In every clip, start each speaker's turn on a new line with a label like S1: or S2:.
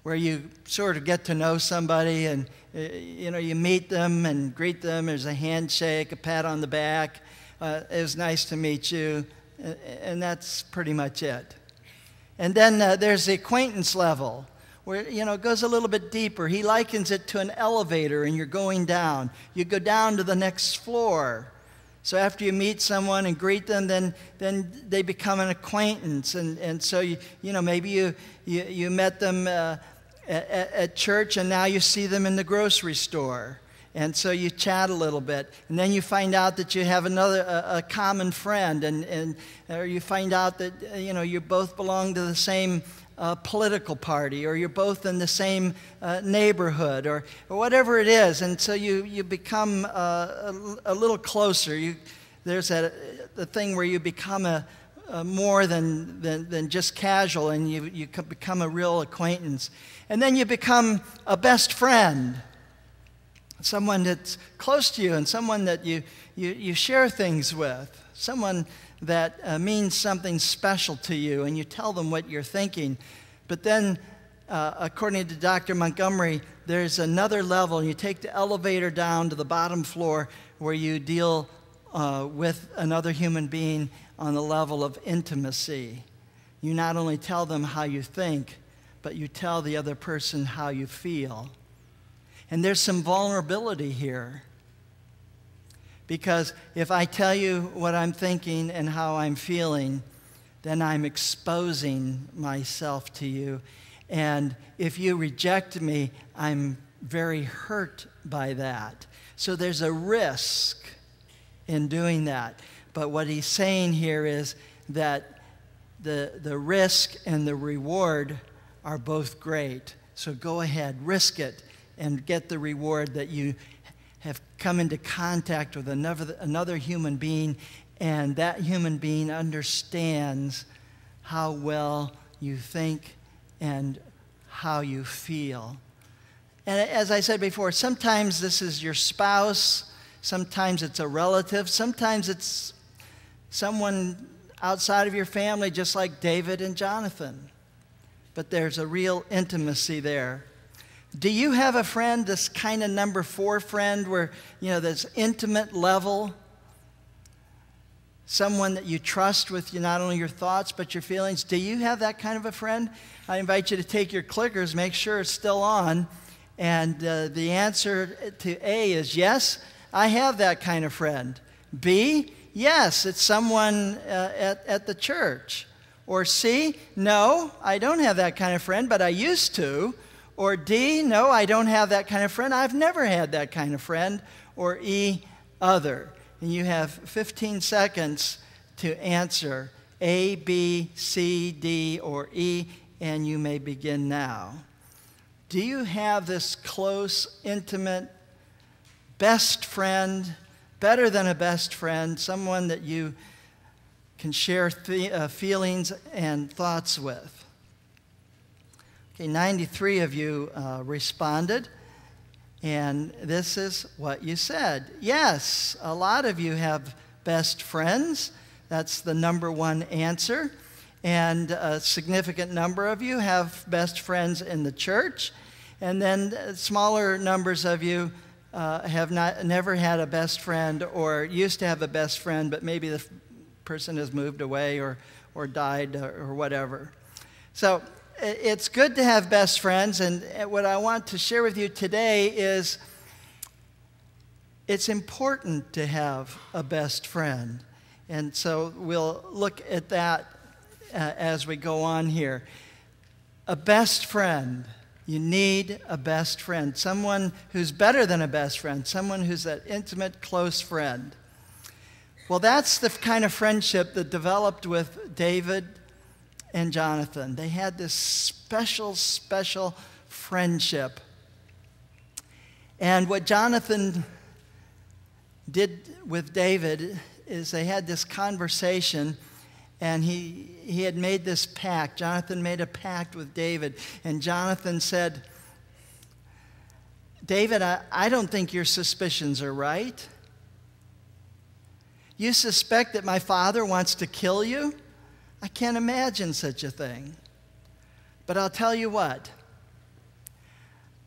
S1: where you sort of get to know somebody and you meet them and greet them. There's a handshake, a pat on the back. It was nice to meet you, and that's pretty much it. And then there's the acquaintance level, where it goes a little bit deeper. He likens it to an elevator, and you're going down. You go down to the next floor. So after you meet someone and greet them, then they become an acquaintance, and so maybe you met them at church, and now you see them in the grocery store. And so you chat a little bit, and then you find out that you have a common friend, or you find out that you both belong to the same political party, or you're both in the same neighborhood, or whatever it is. And so you become a little closer. There's the thing where you become a more than just casual, and you become a real acquaintance. And then you become a best friend. Someone that's close to you, and someone that you share things with, someone that means something special to you, and you tell them what you're thinking. But then, according to Dr. Montgomery, there's another level, and you take the elevator down to the bottom floor where you deal with another human being on the level of intimacy. You not only tell them how you think, but you tell the other person how you feel. And there's some vulnerability here. Because if I tell you what I'm thinking and how I'm feeling, then I'm exposing myself to you. And if you reject me, I'm very hurt by that. So there's a risk in doing that. But what he's saying here is that the risk and the reward are both great. So go ahead, risk it, and get the reward that you have come into contact with another human being, and that human being understands how well you think and how you feel. And as I said before, sometimes this is your spouse, sometimes it's a relative, sometimes it's someone outside of your family, just like David and Jonathan. But there's a real intimacy there. Do you have a friend, this kind of number 4 friend, where, this intimate level? Someone that you trust with not only your thoughts, but your feelings. Do you have that kind of a friend? I invite you to take your clickers, make sure it's still on. And the answer to A is yes, I have that kind of friend. B, yes, it's someone at the church. Or C, no, I don't have that kind of friend, but I used to. Or D, no, I don't have that kind of friend. I've never had that kind of friend. Or E, other. And you have 15 seconds to answer A, B, C, D, or E, and you may begin now. Do you have this close, intimate, best friend, better than a best friend, someone that you can share feelings and thoughts with? Okay, 93 of you responded, and this is what you said. Yes, a lot of you have best friends. That's the number 1 answer. And a significant number of you have best friends in the church. And then smaller numbers of you have never had a best friend, or used to have a best friend, but maybe the person has moved away or died or whatever. So it's good to have best friends, and what I want to share with you today is it's important to have a best friend. And so we'll look at that as we go on here. A best friend. You need a best friend, someone who's better than a best friend, someone who's that intimate, close friend. Well, that's the kind of friendship that developed with David and Jonathan. They had this special friendship. And what Jonathan did with David is they had this conversation, and he had made this pact. Jonathan made a pact with David, and Jonathan said, David, I don't think your suspicions are right. You suspect that my father wants to kill you? I can't imagine such a thing. But I'll tell you what,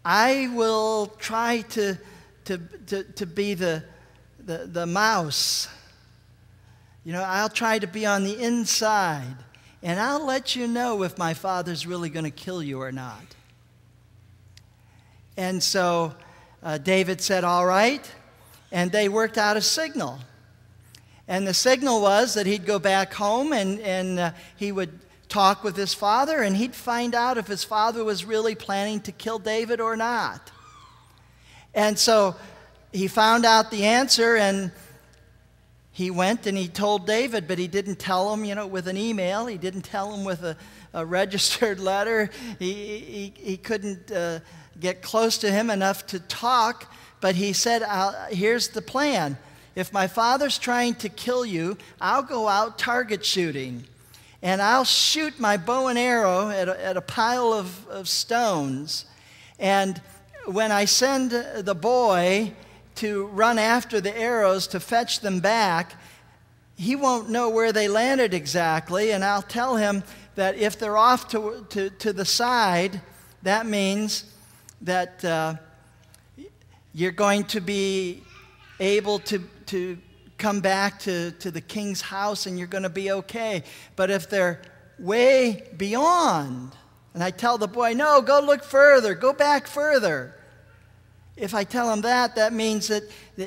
S1: I will try to be the mouse. You know, I'll try to be on the inside, and I'll let you know if my father's really going to kill you or not. And so David said, all right, and they worked out a signal. And the signal was that he'd go back home and he would talk with his father, and he'd find out if his father was really planning to kill David or not. And so he found out the answer, and he went and he told David, but he didn't tell him, you know, with an email. He didn't tell him with a registered letter. He couldn't get close to him enough to talk, but he said, here's the plan. If my father's trying to kill you, I'll go out target shooting, and I'll shoot my bow and arrow at a pile of stones. And when I send the boy to run after the arrows to fetch them back, he won't know where they landed exactly, and I'll tell him that if they're off to the side, that means that you're going to be able to come back to the king's house and you're going to be okay. But if they're way beyond, and I tell the boy, no, go look further, go back further. If I tell him that, that means that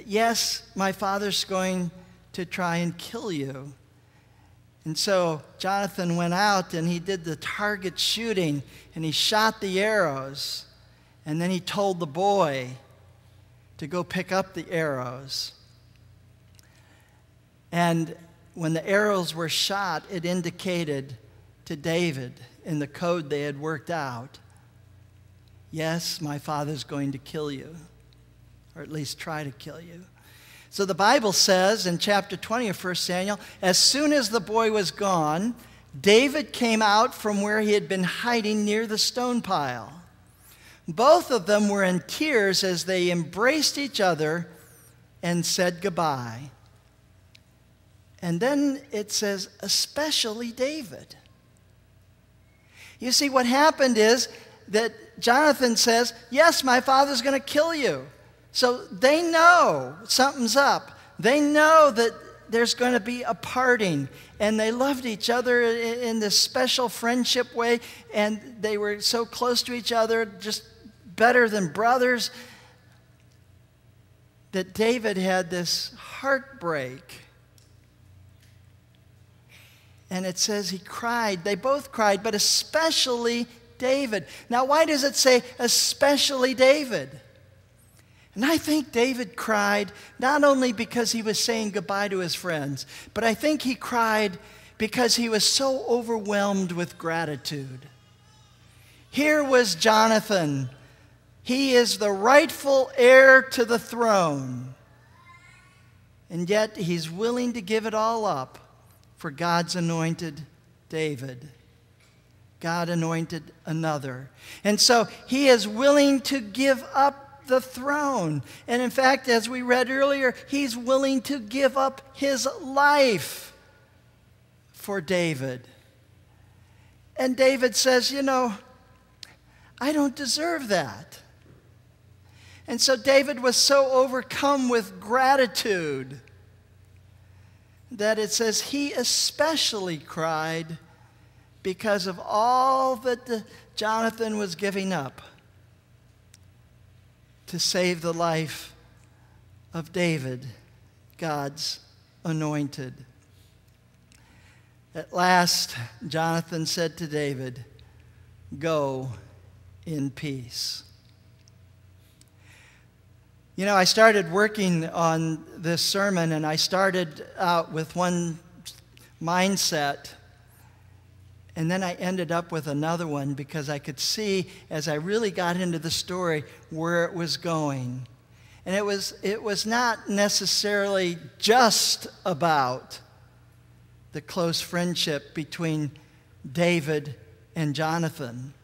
S1: yes, my father's going to try and kill you. And so Jonathan went out and he did the target shooting and he shot the arrows. And then he told the boy to go pick up the arrows. And when the arrows were shot, it indicated to David in the code they had worked out, yes, my father's going to kill you, or at least try to kill you. So the Bible says in chapter 20 of 1 Samuel, as soon as the boy was gone, David came out from where he had been hiding near the stone pile. Both of them were in tears as they embraced each other and said goodbye. And then it says, especially David. You see, what happened is that Jonathan says, yes, my father's going to kill you. So they know something's up. They know that there's going to be a parting. And they loved each other in this special friendship way. And they were so close to each other, just better than brothers, that David had this heartbreak. And it says he cried. They both cried, but especially David. Now, why does it say especially David? And I think David cried not only because he was saying goodbye to his friends, but I think he cried because he was so overwhelmed with gratitude. Here was Jonathan. He is the rightful heir to the throne. And yet he's willing to give it all up for God's anointed David. God anointed another. And so he is willing to give up the throne. And in fact, as we read earlier, he's willing to give up his life for David. And David says, you know, I don't deserve that. And so David was so overcome with gratitude that it says he especially cried because of all that Jonathan was giving up to save the life of David, God's anointed. At last, Jonathan said to David, go in peace. You know, I started working on this sermon, and I started out with one mindset, and then I ended up with another one because I could see, as I really got into the story, where it was going. And it was not necessarily just about the close friendship between David and Jonathan.